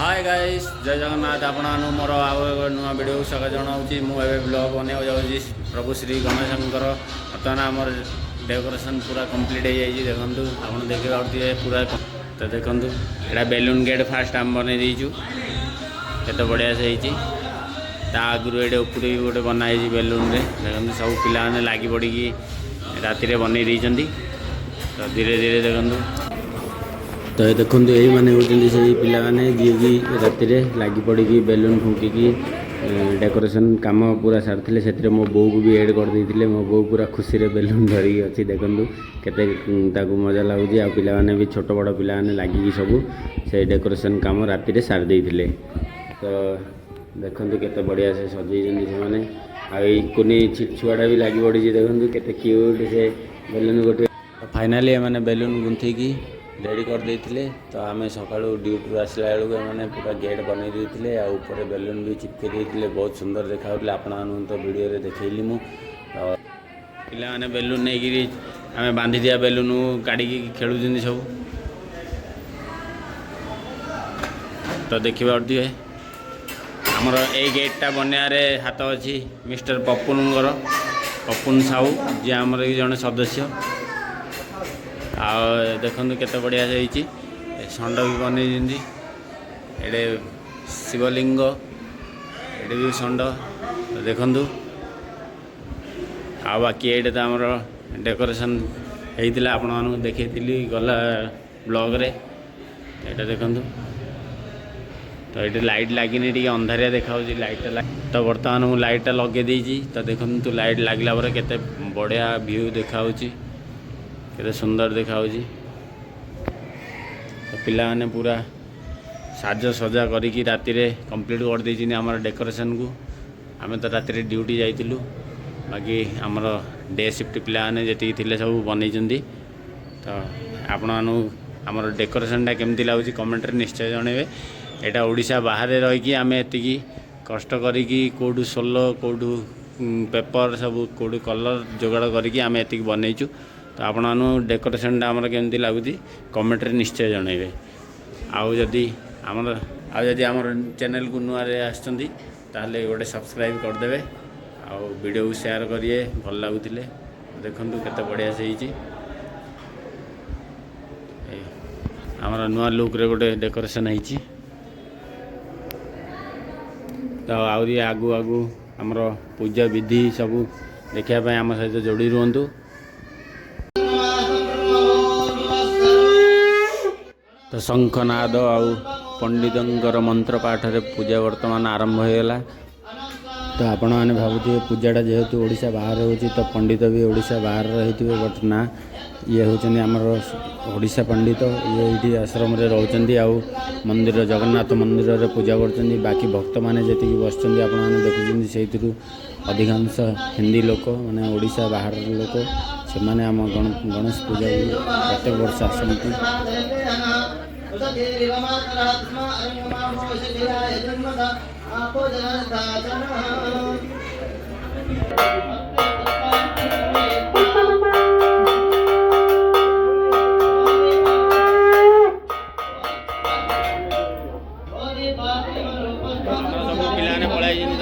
Hi guys जय जगन्नाथ आपण मोर आउ नुआ वीडियो स्वागत जनाऊँगी मुझे ब्लॉग बनवाक जाऊँगी प्रभु श्री गणेशंकर बर्तमान आम डेकोरेशन पूरा कंप्लीट हो जाए देखूँ आप देखिए पूरा तो देखूँ यहाँ बेलून गेट फास्ट आम बन देचु केत बढ़िया से आगुरी ये ऊपर भी गोटे बनाई बेलून देखते सब पिला लगी पड़ी राति बन तो धीरे धीरे देखूँ तो ये देखो यही मैंने होती से पाने जी कि राति लगी पड़ी बेलून फुंकी डेकोरेशन काम पूरा सारी से मो बो को भी एड कर देते मो बो पूरा खुशी रे बेलून धरिकी अच्छी देखूँ केते मजा लगुच आ पाने भी छोट बड़ पाने लगिकी सब से डेकोरेशन काम राति सारी देते तो देखूँ केते बढ़िया से सजेइछन्ति से माने आनी छुआटा भी लगी पड़ी देखूँ केते क्यूट से बेलून गोटे फाइनाली मैंने बेलून गुंथिकी रेडी कर देते तो आम सका ड्यूटी आसला बेलू मैंने पूरा गेट बन देते आपर बेलून भी चिपके देते बहुत सुंदर देखा आपण तो वीडियो देखली मु पाने बेलून नहीं आम बांधी दिया बेलून काढ़ी खेलुं सब तो देखा दिए आमर ए गेटा बनयारे हाथ अच्छी मिस्टर पपुनर पपुन साहू जी आमर जड़े सदस्य आ देखूँ केते बढ़िया से षंड भी बन ये शिवलिंग ये भी षंड देखूँ आ बाकी ये तो आमर डेकोरेशन होता आपण देखी गला ब्लॉग रे ये देखूँ तो ये लाइट लगिनी टी अंधारिया देखा लाइट तो बर्तमान मुझे लाइटा लगे देती तो देखूँ तो लाइट लगला केते बढ़िया व्यू देखा केते सुंदर देखा तो पिलाने पूरा साज सजा करी राति कंप्लीट कर देछि आमर डेकोरेशन को आम तो राति ड्यूटी जाइलु बाकी आमर डे शिफ्ट पिलाने जी थे सब बनई तो आपण आमर डेकोरेशनटा केमती लगुच कमेंट रे निश्चय जनइबे यहाँ ओडिशा बाहर रहीकि आम एति कष्ट करी कौटू सोलो कौटू पेपर सब कौटू कलर जोगाड़ करी आम एति बनईचु तो आपण डेकोरेशनटा आमर केमती लगुच कमेंट रे निश्चय जनइबे आउ जदि आमर चैनल को नुआ आसछन्ति ताहले गोटे सब्सक्राइब करदेवे आउ वीडियो को शेयर करिए भल लगुतिले देखंतु केते बढ़िया से आमर नुआ लुक रे गोटे डेकोरेशन होईची तो आहरी आगु आगु आमर पूजा विधि सब देखापी आम सहित जोड़ी रुहतु तो शंखनाद आउ पंडितर मंत्र पाठ रे पूजा वर्तमान आरंभ होगा तो आपण मैंने भावुए पूजाटा जेहेतु ओडिशा बाहर होची तो पंडित भी ओडिशा बाहर रही बट ना ये होचनी आमर ओडिशा पंडित ये आश्रम रे रहउचंदी आउ मंदिर जगन्नाथ मंदिर रे पूजा करचंदी बाकी भक्त माने जेतिकी बसचंदी आपण माने देखुचंदी सेहितरु अधिकांश हिंदी लोक माने ओडिशा बाहर लोक से माने आम गणेश पूजा प्रत्येक वर्ष आसती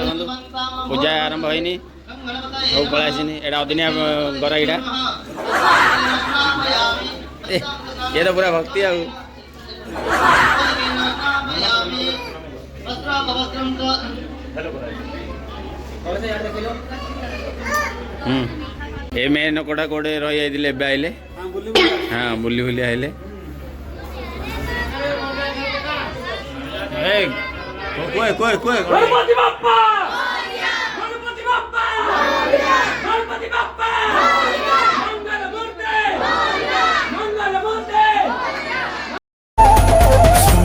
पूजा आरंभ होनी सब पलैसी एटा अदिनिया गरा यहाँ ये तो पूरा भक्ति आ ए मेन कोड़ा कोड़े रही जाते आइले हाँ बुली बुली आइले कोई कोई कोई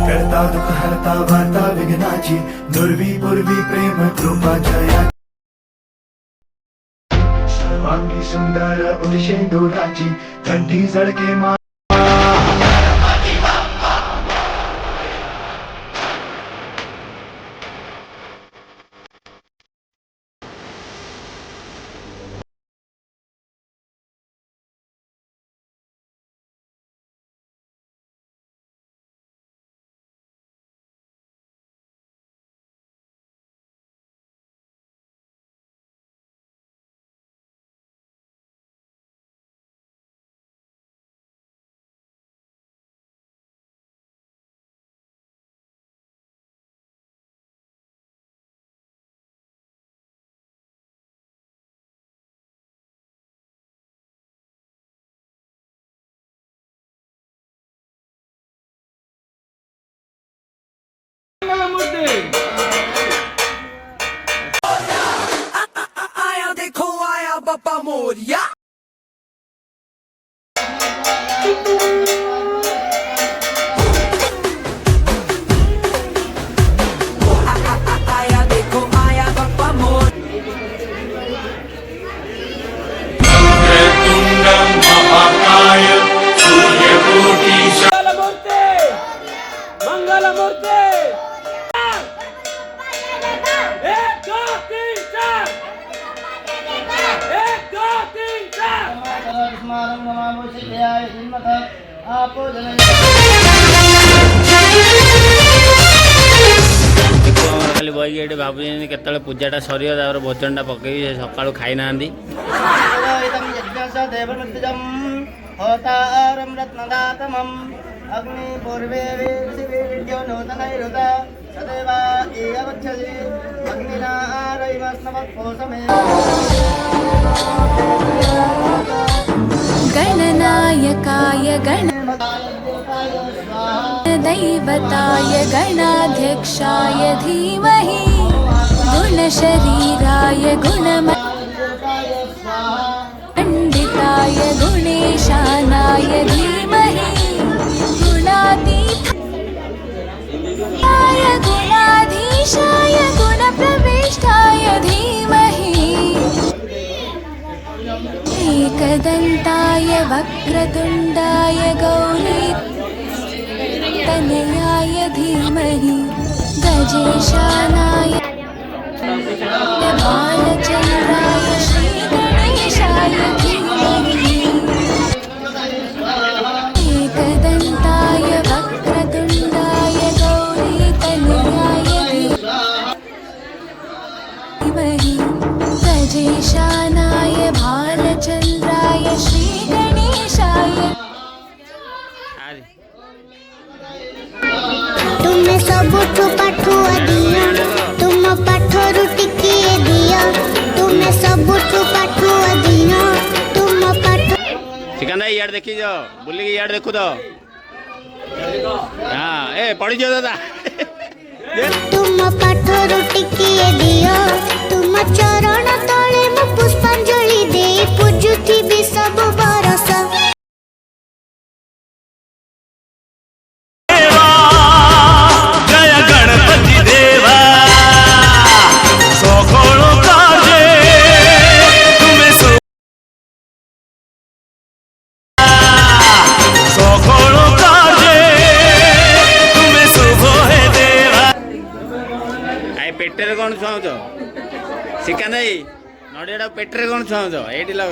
करता दुख हरता वार्ता विघ्नाची दुर्वी पूर्वी प्रेम कृपा जया सर्वांगी सुंदर उलशेंडुराची कंठी जळके मा मंगलमूर्ति एक दो तीन चार एक दो तीन चार खाली बही ये भावुँ केत पूजाटा सर भोजनटा पकई सका खाई ना अग्नि पूर्वे वीर्यो नूतनैरुत सदैवा एवच्छसि अग्निना आरैवस्नवत्पोषमे गणनायकाय दैवताय गणाध्यक्षाय धीमहि गुणशरीराय गुणमण्डिताय गुणेशानाय धीमहि गुणातीताय गुणाधीशाय गुणप्रविष्टाय धीमहि एकदन्ताय वक्रतुण्डाय गौरीतनयाय धीमहि गजेशानाय बालचन्द्राय श्रीगणेशाय धीमहि एकदन्ताय वक्रतुण्डाय गौरीतनयाय धीमहि गजेशानाय भालचन्द्राय श्रीगणेशाय तुमे सबुठु पाठुआ दिया तुम पाठरु टिकिए दिया तुमे सबुठु पाठुआ दिया तुम पाठ सिकंदर यार देखी जो बुल्ली की यार देखो तो हाँ ए पढ़ी जो दादा तुम पाठरु टिकिए दिया तुम चरण तले मु पुष्पांजलि दे पूजुथिबि सब बरस पेटे कौन छुआच सिकंदर नड़िया पेटे कौन छुआच ये लग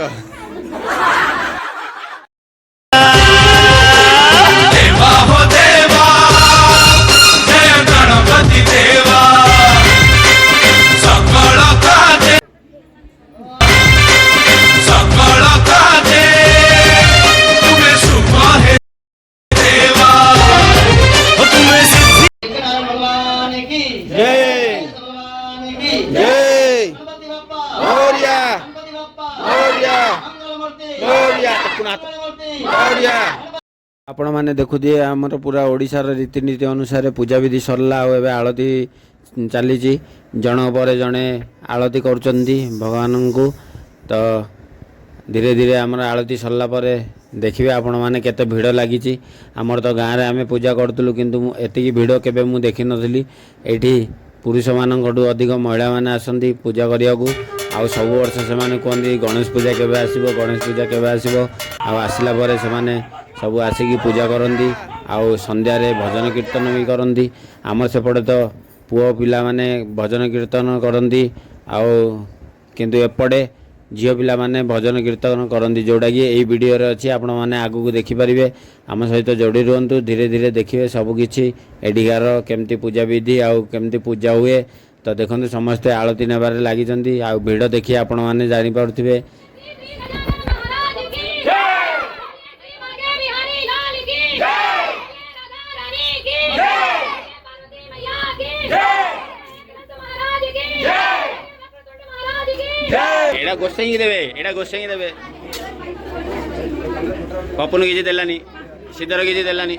आपण मैंने देखुए आमर पूरा ओडिशार रीतिनीति अनुसार पूजा विधि सरला आलती चली जन पर जड़े आलती कर भगवान को तो धीरे धीरे आमर आलती सरला देखिए आपण मैंने केते भिड़ लगी आमर तो गाँव में आम पूजा करूँ किंतु एति भिड़ केबे मु देखी नथली एठी पुरुष मानू अधिक महिला मैंने आसती पूजा करने को आउ सब वर्ष से कहते गणेश पूजा केबे आसीबो गणेश पूजा केबे आसीबो आसला परे से सब आसिकी पूजा करती आउ संध्यारे भजन कीर्तन भी करती आमर सेपटे तो पुओ पिला माने भजन कीर्तन करती आउ किंतु एपटे झील पिला माने भजन कीर्तन करती जोड़ा कि यही वीडियो अच्छी आपण मैंने आगू देखिपारे आम सहित जोड़ी रुहतु धीरे धीरे देखिए सबकि एडिकार केमती पूजा विधि आउ केमती पूजा हुए तो देखो समस्ते आलती नेबार लगी आ भिड़ देखिए आपण मैंने जानीपे एटा गोसाई देवे एटा गोसाई देवे पपुन किसी देलानी सिद्धर किसी देलानी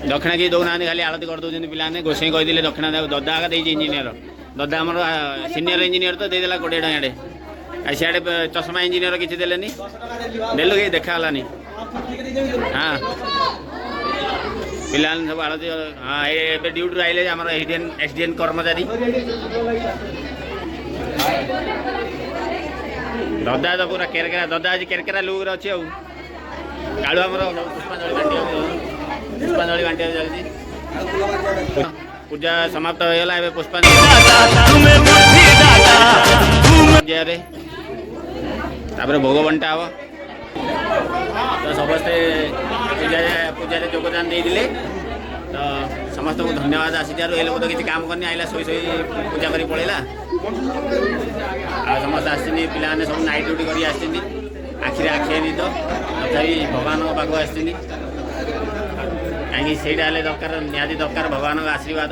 दक्षिणा किसी दौना खाली आलती कर दौरान पिलाने गोसाई कही दक्षिणा ददा आगे इंजीनियर ददा आम सीनियर इंजीनियर तो देदेला 20 टଙ୍କା सियाड़े चश्मा इंजीनियर किसी देलेनी देलु कि देखागलानी हाँ पिला सब आलती हाँ ये ड्यूटी आइले आम एसडीएन कर्मचारी ददा तो पूरा केरकेरा ददा आज केरकेरा लुक अच्छी आउ कालू आमर पुष्पांजलि बांटी चलती पूजा समाप्त हो गला ए पुष्पांजलि भोग बंटा हम तो समस्ते पूजा योगदान देते तो समस्त को धन्यवाद आसी ये लोग तो किसी काम करनी आइला शोई शोई पूजा कर पड़ेगा समस्त आस पाने सब नाइट ड्यूटी कर आखिरी आखिनी तो तथापि भगवान पाक आस कहीं से दरकार निहाती दरकार भगवान आशीर्वाद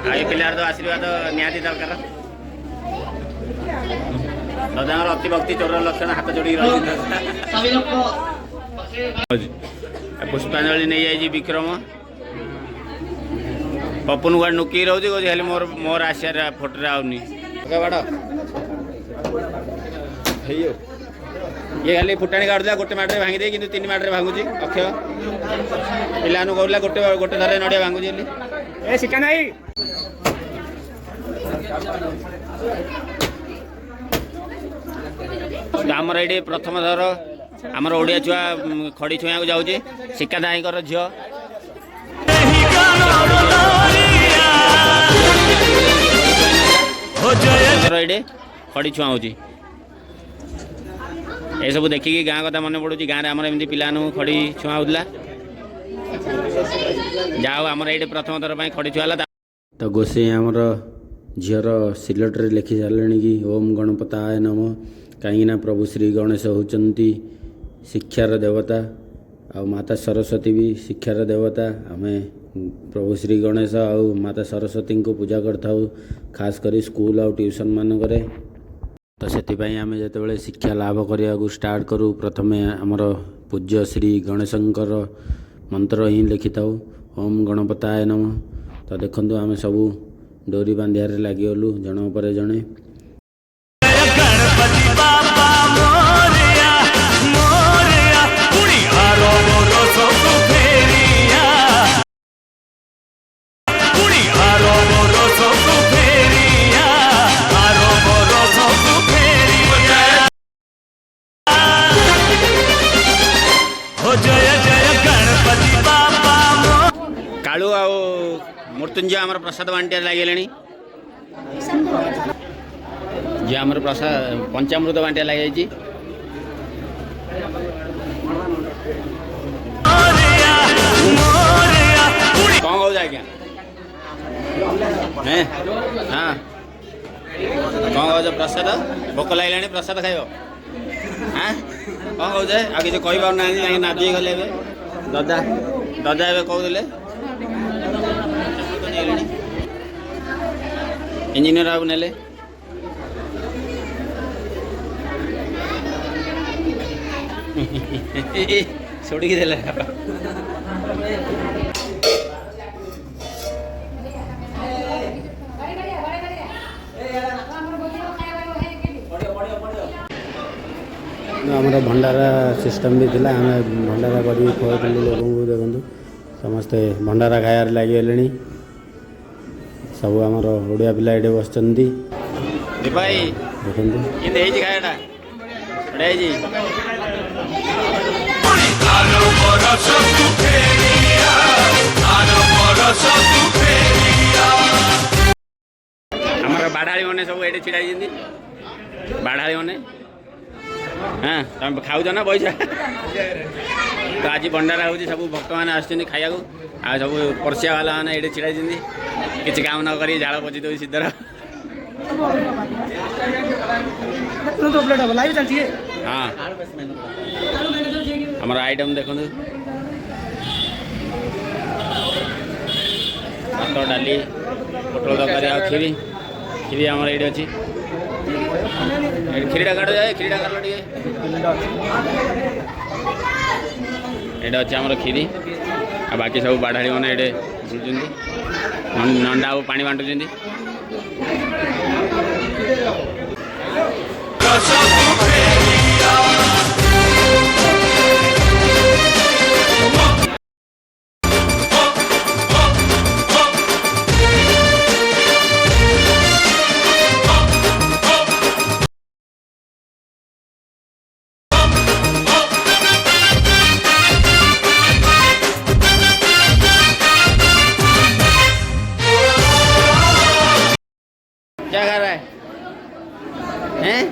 आई पिलार तो आशीर्वाद निहाती दरकार दादा अति भक्ति चोर लक्षण हाथ जोड़ी पुष्पांजलि नहीं जाइए विक्रम पपुन गाड़ नुकी रोचे खाली मोर मोर आसार फोटो आउनी बाड़ ये खाली फुटाणी काटुला गोटे माटे भांगी दे कि 3 माटे भांगुची अक्षय पिला कहला गोटे गोटे धरे नड़िया भांगुची ए शिका नहीं आमर ये प्रथम थर आमर ओडिया छुआ खड़ी छुआ को जाऊँ शिका दाईकर झील ये खड़ी छुआ हो ये सब देखिकी गाँ कथा मन पड़ू गाँव में आम एमती पिला खड़ी छुआ होता जाओ आम ये प्रथम थर पर खड़ी छुआ तो गोसे आमर झीर सिलेटर लिखि सारे कि ओम गणपताय नम कहीं प्रभु श्री गणेश होती शिक्षार देवता आ माता सरस्वती भी शिक्षार देवता आम प्रभु श्री गणेश आ माता सरस्वती को पूजा करता खास करी स्कूल आ ट्यूशन मानक तो से आम जो शिक्षा लाभ करने को स्टार्ट करूँ प्रथम आमर पूज्य श्री गणेशंकर मंत्र ही लिखि था ओम गणपताय नम तो देखु आम सबू डोरी बांधियार लगिगलु जन पर जड़े कालू आ मृत्युंजय आमर प्रसाद बांटिया लगे जी आमर प्रसाद पंचामृत बांटिया लगे कौन कौ आज्ञा हाँ कौन कौ प्रसाद भोक लगे प्रसाद खाइब हाँ कौन कौ आ किसी कही पार ना कहीं नादी गले दादा दादा ए कहते इंजीनियर बाबू ने छोड़ी देले आमर भंडारा सिस्टम भी थिला आम भंडारा कर खुआलु लोक देखु समस्ते भंडारा खायार लगे सब आमर ओडिया पिला ये बस भाई देखते खायाटा आमर बाढ़ाड़ी मैंने सब ये छिड़ा बाढ़ाड़ी मैंने हाँ तुम खाऊ ना पैसा तो आज भंडारा हो सब भक्त मैंने आसुच्च खाया आ सब परसिया वाला मैंने ये छिड़ा किसी काम न कर झाड़ पची दे सीधर हाँ हमार आइटम देखो भात डाली पोटल तरकारी आ खीरी खीरी आम ये अच्छी खीरीटा काट जाए खीरीटा काट टे ये अच्छे आम खीरी आ बाकी सब बाढ़ाड़ी मैंने ये बुलूँ नंडा पानी बांटुं क्या कर रहा है हैं?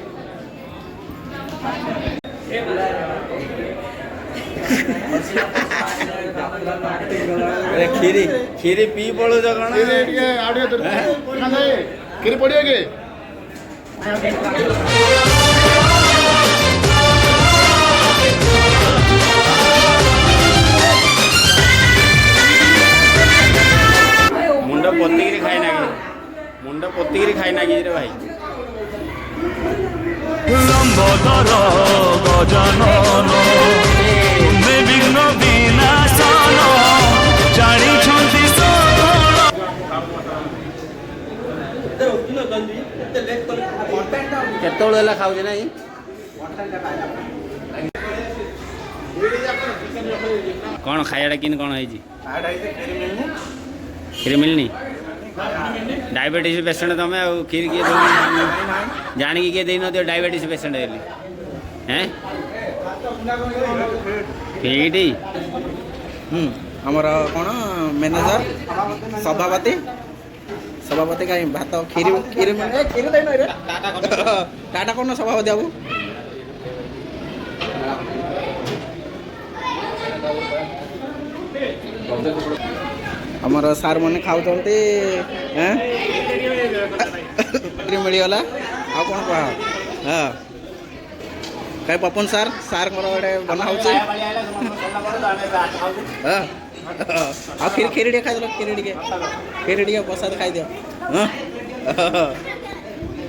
अरे खीरी खीरी पी पड़ो जो कण କ୍ଷୀରି ପଡ଼ିବ କି मुंड पोतिकी खाई ना कि रे भाई ଲମ୍ବୋଦର ଗଜାନନ ତୁମେ ବିଘ୍ନ ବିନାଶନ ଜାଣିଛନ୍ତି କେତେବେଳେ ହେଲା ଖାଉଛି ନାଇଁ କ'ଣ ଖାଇବାଟା କେମିତି କ'ଣ ହେଇଛି କ୍ଷୀରି ମିଳିନି डायबिटीज पेसेंट तमें आउ खीर किए जानिकी किए देन डायबिटीज पेसेंट हेली हैं ठीक ଆମର କ'ଣ ମ୍ୟାନେଜର ସଭାପତି ସଭାପତି କାହିଁ ଭାତ କ୍ଷୀରି କ୍ଷୀରି କ୍ଷୀରି ଦେଇନ ରେ ଟାଟା କ'ଣ ସଭାପତି ବାବୁ ଆମର ସାର୍ ମାନେ ଖାଉଛନ୍ତି ମିଳିଗଲା ଆଉ କ'ଣ କୁହ ହଁ କାହିଁ ପପନ ସାର୍ ସାର୍ଙ୍କର ଗୋଟେ ବନା ହେଉଛି ହଁ ଆଉ କ୍ଷୀରି କ୍ଷୀରି ଟିକେ ଖାଇଦେଲ କ୍ଷୀରି ଟିକେ ପ୍ରସାଦ ଖାଇଦିଅ ହଁ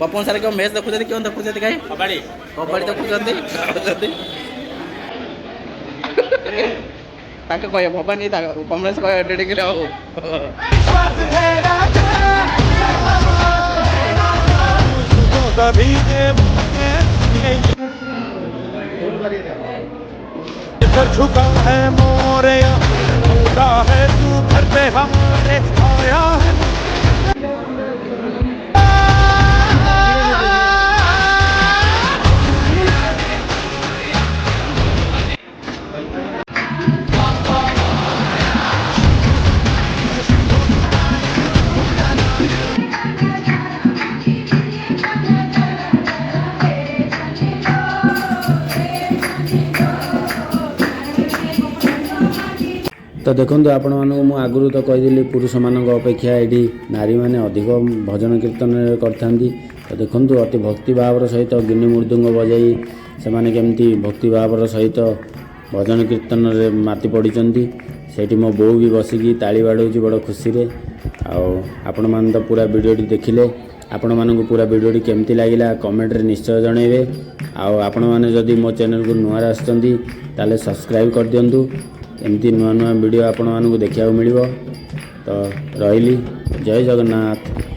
ପପନ ସାର୍ କେଉଁ ମ୍ୟାଚ୍ ଦେଖୁଛନ୍ତି କେଉଁ ଦେଖୁଛନ୍ତି କାହିଁ କବାଡ଼ି ଦେଖୁଛନ୍ତି ତାকে କହିବ ଭବାନୀ କମଲେଶ କହିବ ଡେଡ଼ିକିରେ ଆଉ इधर झुका है मोरया उड़ा है तू घर पे हमारे आया है तो देखो आपण मानक आगुरी तो कहीदेली पुरुष मान अपेक्षा ये नारी मैंने अधिक भजन कीर्तन करता तो देखो अति भक्ति भाव सहित गिनी मृदुंग बजाई से केमती भक्ति भाव सहित भजन कीर्तन रे माति पड़ी से मो बो भी बसिकी ताली बाड़ूँ बड़ खुशी आपण मैंने तो पूरा वीडियोटी देखिले आपण मानक पूरा वीडियोटी केमती लगिला कमेंट रे निश्चय जनइबे आपण मैंने जदि मो चैनल को नुआ आसुँच ताले सब्सक्राइब कर दिंतु एमती नुआ नुआ वीडियो आपण मानक देखा मिल तो रही जय जगन्नाथ।